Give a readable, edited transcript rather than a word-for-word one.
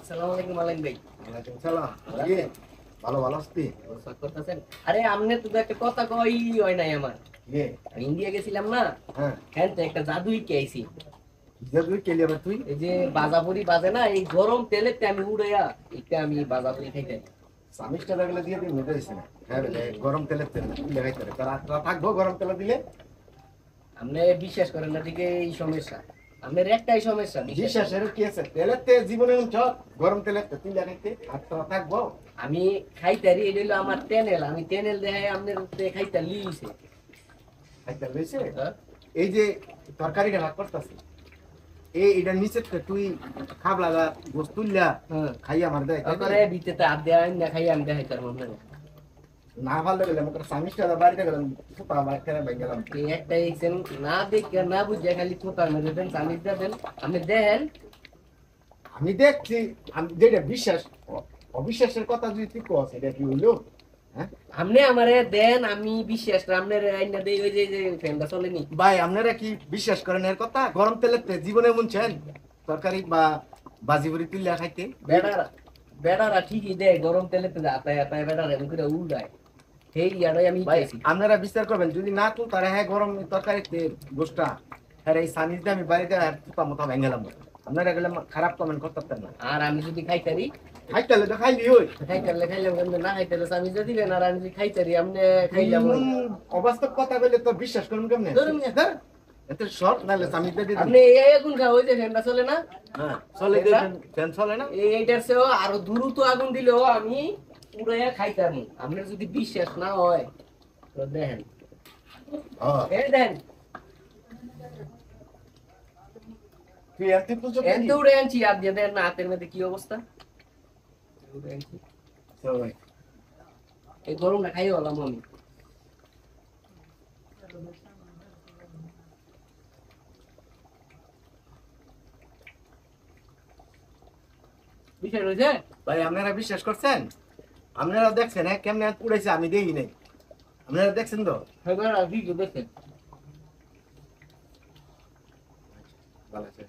আসসালামু আলাইকুম আলাইন ভাই। ওয়ালাইকুম সালাম। জি, ভালো ভালো আছি। গোসল করতেছেন? আরে আমনে তো একটা কথা কই হয় নাই আমার। জি, আমি ইন্ডিয়া গেছিলাম না, হ্যাঁ। হ্যাঁ তো একটা জাদুই কে আইছি। তুই কেলি আবার তুই? এই যে বাজাপুরি বাজে না, এই গরম তেলেতে আমি উড়াইয়া এটা আমি বাজাপুরি খাইতে। সামিজটা দেখলে দিয়ে দিই মেটে দিছি না। হ্যাঁ বলে গরম তেলের তেল লাগাইতে হবে। তারা থাকবো গরম তেল দিলে। আপনি বিশ্বাস করেন না দিকে এই সমস্যা। আপনার একটাই সমস্যা বিশ্বাসের কি আছে? তেলের তে জীবনে চল গরম তেলের তে তুই লাগাইতে আর তোরা থাকবো। আমি খাইতারি এটা হলো আমার টেনেল, আমি টেনেল দেখাই আপনার খাইতার লিইছে। খাইতে লইছে? এই যে তরকারিটা ভাগ করতেছি এটা নিচে তুই খাব লাগা গোস তুললা খাই আমার দেয় তারপরে ভিতরে হাত দেওয়া না খাই আমি দেখাইতার মনে হয়। না ভালো গেলে আমাকে সামিজটা বাড়িতে গেলাম ফুটা বাড়িতে গেলাম এই একটা এক্সেন না দেখে না বুঝে খালি থোকার মধ্যে দেন সামিজটা দেন আপনি দেখেন। আমি দেখছি আমি যেটা বিশ্বাস অবিশ্বাসের কথা যদি তুই কস এটা কি হইলো? হ্যাঁ আপনি আমারে দেন আমি বিশ্বাস করি আপনার আইনা দেই ওই যে ফ্যানটা চলেনি। ভাই আপনারা কি বিশ্বাস করেন এর কথা? গরম তেলের জীবনে মুনছেন তরকারি বা বাজিবুরি তুলিয়া খাইতে? বেড়ারা বেড়ারা ঠিকই দেয় গরম তেলে তো আতায় আতায় বেড়ারা এমন করে উল্টায় সেই ইয়াটাই আমি ভাই খেয়েছি। আপনারা বিচার করবেন যদি না তুল তারা হ্যাঁ গরম তরকারিতে গোষ্ঠটা হ্যাঁ এই সানিজটা আমি বাড়িতে আর তুতা মতো ভেঙ্গেলাম আপনারা গেলে খারাপ কমেন্ট করতে পারতেন না। আর আমি যদি খাইতারি খাইতে তো খাইলি ওই খাইতারলে খাইলাম কিন্তু না খাইতারলে আমি যদি দিলেন আর আমি যদি খাইতারি আপনি খাইলাম অবাস্তব কথা বলে তো বিশ্বাস করুন কেমনে? ধরুন ধর এত শর্ট নালে সামিজটা দিয়ে আপনি এই আগুন খাওয়া ওই যে ফ্যানটা চলে না, হ্যাঁ চলে দেন ফ্যান চলে না এইটার চেয়েও আরো দ্রুত আগুন দিলেও আমি উড়াইয়া খাইতাম। আপনার যদি বিশ্বাস না হয় তো দেখেন হ্যাঁ এই দেখেন তুই এত পুজো এত উড়ে আনছি আর দিয়ে দেন না হাতের মধ্যে কি অবস্থা উড়ে আনছি। করি এই গরমটা খাই হলাম আমি। বিষয় রয়েছে ভাই আপনারা বিশ্বাস করছেন? আপনারা দেখছেন হ্যাঁ কেমনে উড়াইছে আমি দেখি নাই আপনারা দেখছেন তো সেবার আর ভিডিও দেখেন। ভালো আছে